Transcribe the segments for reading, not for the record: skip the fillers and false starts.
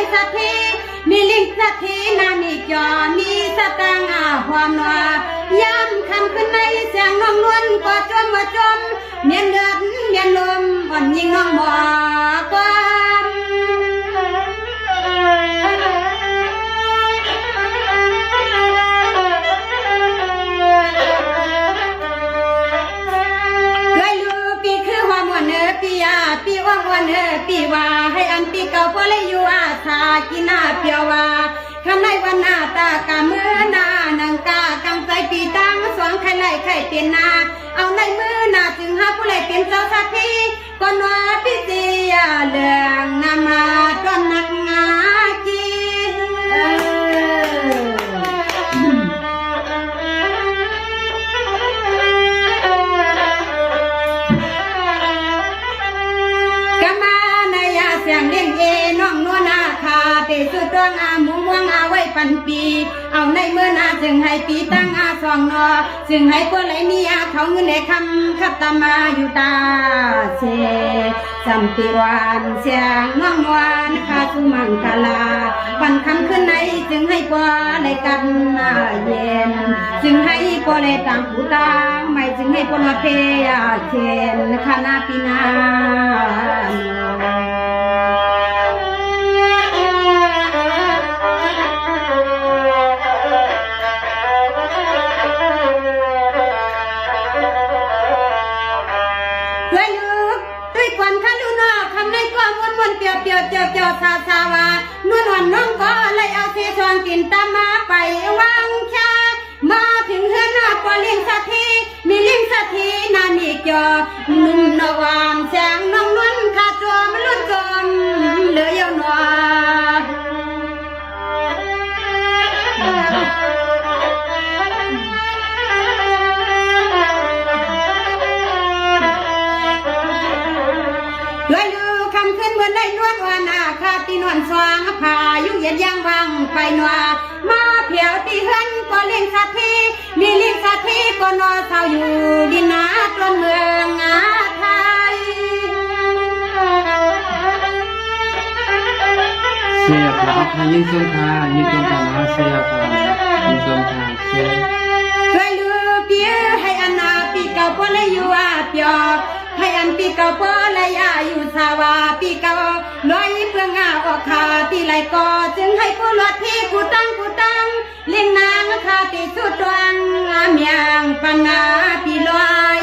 ยงสัตทีมีลิงสัตทีนามีจอมีสตังความนัวยามคำขึ้นในเสียงน้องนวลก็จมมาจมเมียนเดือดเมียนลมอ่อนยิงน้องบ่ความปีว่างวันปีว่าให้อันปีเก่าพอเลยอยู่อาสากินหน้าเปียวว่าคำในวันหน้าตากะมือหน้านังกากำใจปีตั้งสวงไข่ไล่ไข่เปลี่ยนนาเอาในมือหน้าจึงหาผู้ใดเป็นเจ้าสักทีก่อนว่าพิจีเรื่องนามาจนนักงาจีสุดดวงมุงวงไว้ปันปีเอาในเมื่อนาจึงให้ปีตั้งสองนอจึงให้พวกไหลมีเขาเงินในคำขับตามาอยู่ตาเสจำปีวานเสียงน้องวานคาสุมังกลาปันคำขึ้นในจึงให้พวกไหลกันเย็นจึงให้พวกไหลต่างผู้ต่างไม่จึงให้พวกเราเพยเข็นคณะปีนาเจ้าสาสาวานวลวันน้องก็เลยเอาเสียชวนกินตามมาไปวังชามาถึงเฮือนปอเลี้ยงสัตทีมีเลี้ยงสัตทีนามีจอนุ่มนวานแสงน้องนวลขาดตัวมันลุ้นกลมเหลือยาวนัวนวลสว่างพายุเย็นยังวังไฟนัวมาเพียวที่เฮือนก็เลี้ยงสัตทีมีเลี้ยงสัตทีก็นอนเศร้าอยู่ดินนาต้นเมืองไทยเสียพระพายิงสมทายิงสมทาเสียพระยิงสมทาเสียเคยลือเปียให้อันนาปีเก่าพอเลยอยู่เปียให้อันปีเก่าพอเลยอยู่สาวาปีเก่าลอยเพื่องออกขาตีไหลก่อจึงให้ผู้ลดที่ผู้ตั้งเลี้ยงนางขาตีสุดดวงเมียงปันนาปีลอย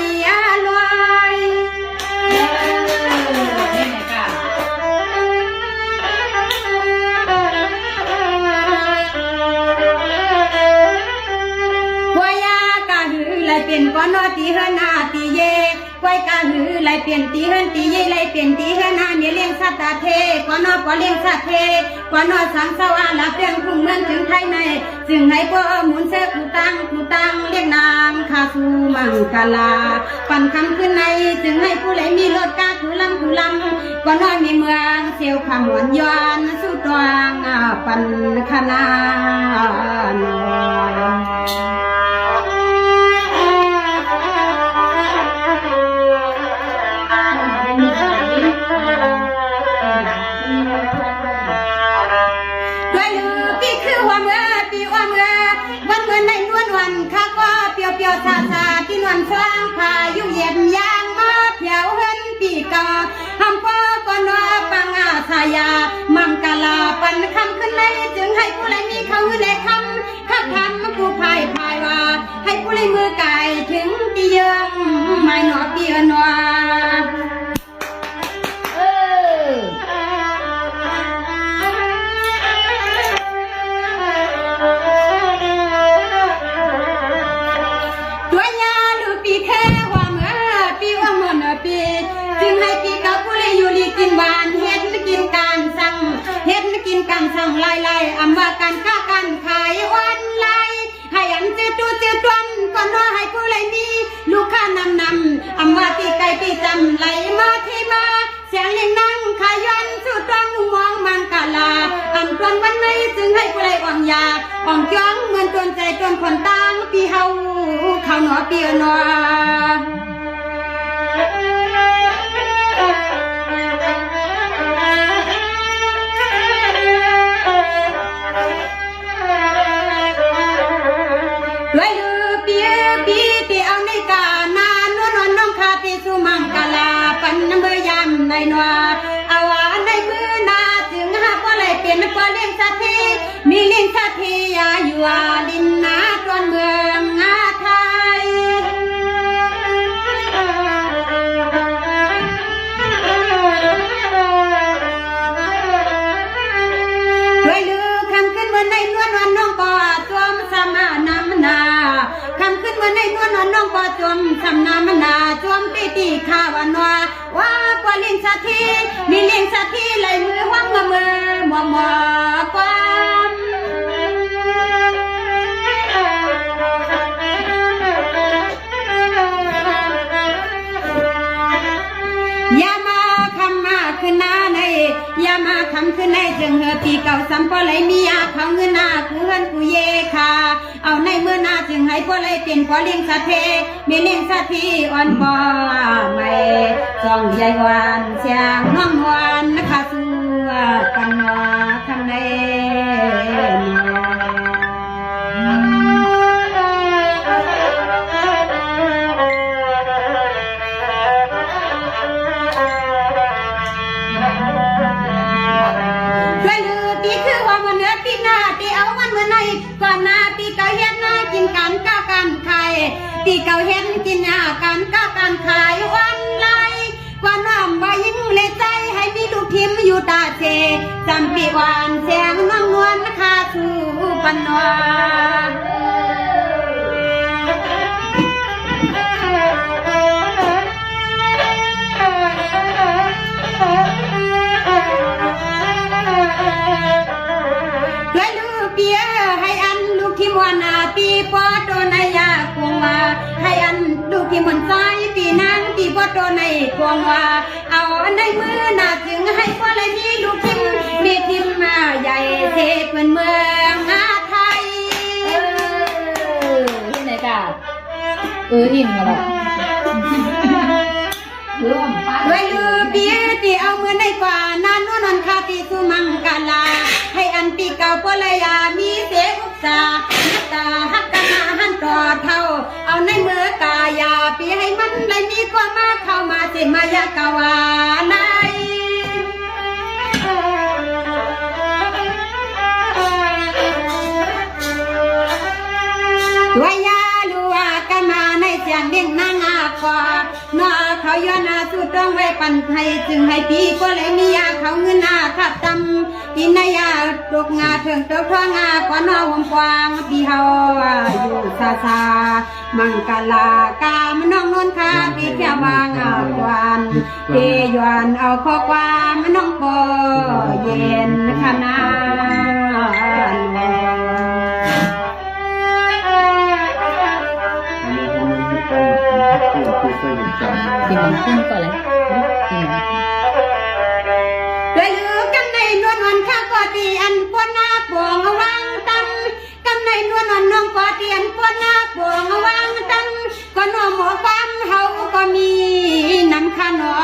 หัวยากะหือไหลเป็นก้อนนอตีเฮนาตีเยไว้กะหือไหลเปลี่ยนตีเฮินตีเย่ไหลเปลี่ยนตีเฮินนาเนี่ยเลี้ยงสัตว์เทกว่านอปอเลี้ยงสัตว์เทกว่านอสังสวาละเพียงพุ่งเมืองถึงไทยในจึงให้พ่อหมุนเสกผู้ตั้งเรียกนางคาสูมังกลาปั่นคำขึ้นในจึงให้ผู้ไหลมีรถกาผู้ลำกว่านอมีเมืองเสียวขมวนย้อนสุดวางปั่นคณาซาที่นวลสว่างพายุเย็นยางมาเพียวเฮินปีกาหำพ่อก็นอปังสายามังกลาปันคำขึ้นในจึงให้ผู้ใดมีเขาในคำข้าทำผู้พายว่าให้ผู้ใดมือไก่ถึงตีเยืองไม่หนอเปียนวาจึงให้ปีเก่าผู้ใดอยู่ลีกินหวานเฮ็ดกินการสั่งไล่อำว่าการค้าการขายวันไล่ให้อันจืดตวนก่อนว่าให้ผู้ใดมีลูกค้านำอำว่าปีไก่ปีจำไหลมาที่มาเสียงเลี้ยงนั่งขายยันสุดตัวมุมมองมังกลาอำตวนวันไหนจึงให้ผู้ใดอ่อนยาอ่อนจ้องเหมือนตวนใจตวนคนต่างปีเฮาเขาหนอเปียนอ ไม่นัวเอาในมือนาจึงหาบ่เลยเปลี่ยนบ่เลี้ยงสัตว์ทีมีเลี้ยงสัตว์ทีอยู่ดินนาตอนเมืองไทยด้วยลือคำขึ้นวันในนวลวันน้องก็จมสมานำนาคำขึ้นวันในนวลวันน้องก็จมสมานำนาจมตีข้าวันว่าบ่เลี้ยงสัตว์ทีมีเลี้ยงสัตว์ทีไหลมือวังมือมัวความอย่ามาคำมาขึ้นหน้าในอย่ามาคำขึ้นในจึงเฮปีเก่าซ้ำพอไหลมียาเขาเงินหน้ากูเงินกูเยค่ะเอาในเมื่อหน้าจึงให้พอไหลเปลี่ยนพอเลี้ยงสัตว์เทมีเลี้ยงสัตว์ที่อ่อนบ่ไม่จ้องใหญ่หวานเสียงน้องหวานนะคะสู้กันนอคำในก่อนหน้าปีเก่าเฮ็ดนากินกันก้ากันขายปีเก่าเฮ็ดกินยากันก้ากันขายวันไรกว่าน้ำว่ายิ่งเลยใจให้มีลูกทิมอยู่ตาเจจำปีวานเสียงน้องนวลนะคะสู่ปันนวที่วานาปีปอโดนายาคงว่าให้อันดูที่มันใจปีนั้นปีปอโดในคงว่าเอาในมือนาจึงให้พอเลยมีลูกทิมมีทิมมาใหญ่เทพเป็นเมืองไทยที่ไหนกะอินมาหรอด้วยลือปีที่เอามือในกว่านานนนคาปีสุมังกาลาให้อันปีเก่าพอเลยมีเสกุศาตาฮักกันมาหันต่อเท่าเอาในมือกายาปีให้มันได้มีความมาเข้ามาสิมายากาวาในด้วยยาลัวกันมาในเสียงเด้งนางอาคอนอเขาย้อนอาสุดต้องไว้ปันไทยจึงให้ปีก็เลยมียาเขาเงินอาขับตำกินนายาตกงาเถิงเติบท้องงากว่านอหงกวางปีเฮาอยู่ซามังกาลากามน้องนนคาปีแค่วางเอาควันเกยวนเอาข้อความน้องพอเย็นขนาที่มันขึ้นก่อนเลยด้วยลือกันในนวลวันข้าก็ตีอันปนหน้าปวงวางตันกันในนวลวันน้องก็ตีอันปนหน้าปวงวางตันก็น้องหมอความเฮาก็มีน้ำขนอ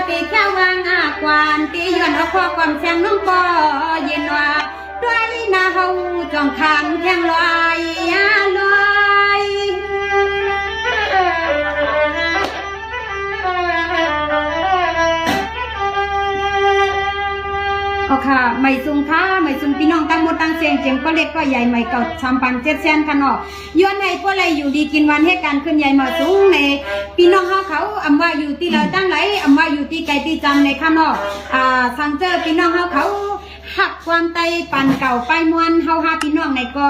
ตีแค่วางอากวานตีย้อนเอาข้อความแสงน้องก็เย็นว่าด้วยนาเฮาจองคำแข่งลอยลอยเอาค่ะไม่ซุงค่ะไม่ซุงพี่น้องตั้งหมดตั้งเสียงเจียงก็เล็กก็ใหญ่ไม่เก่า3,700 แสนขนอย้อนในพวกอะไรอยู่ดีกินวันให้การขึ้นใหญ่มาสูงในพี่น้องเขาอำว่าอยู่ที่เราตั้งไหลอำว่าอยู่ที่ไกลที่จำในขนอสังเจอพี่น้องเขาหักความไตปั่นเก่าไปมวนเฮาหาพี่น้องในก็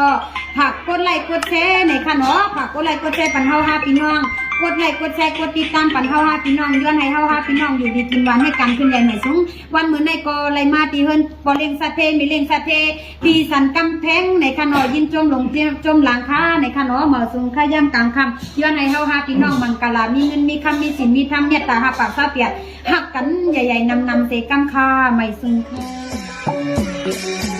ผักกดไลค์กดแชร์ในขนอผักกดไลค์กดแชร์ปั่นเฮาหาพี่น้องกดไลค์กดแชร์กดติดตามปั่นเฮาหาพี่น้องย้อนให้เฮาหาพี่น้องอยู่ดีกินวันให้การขึ้นใหญ่ใหม่สูงวันเหมือนในก็ไลมาตีเฮิรนบ่เลี้ยงสัตว์เทมีเลี้ยงสัตว์เทปีสันกำแพงในขนอยินจมลงจมหลังคาในขนอหมอสูงขย่ำกลางคำย้อนให้เฮาหาพี่น้องมังกลามีเงินมีคำมีสินมีธรรมเมตตาหาปากซาเปียดหักกันใหญ่ๆนำเสกำคาไม่สูงค่ะ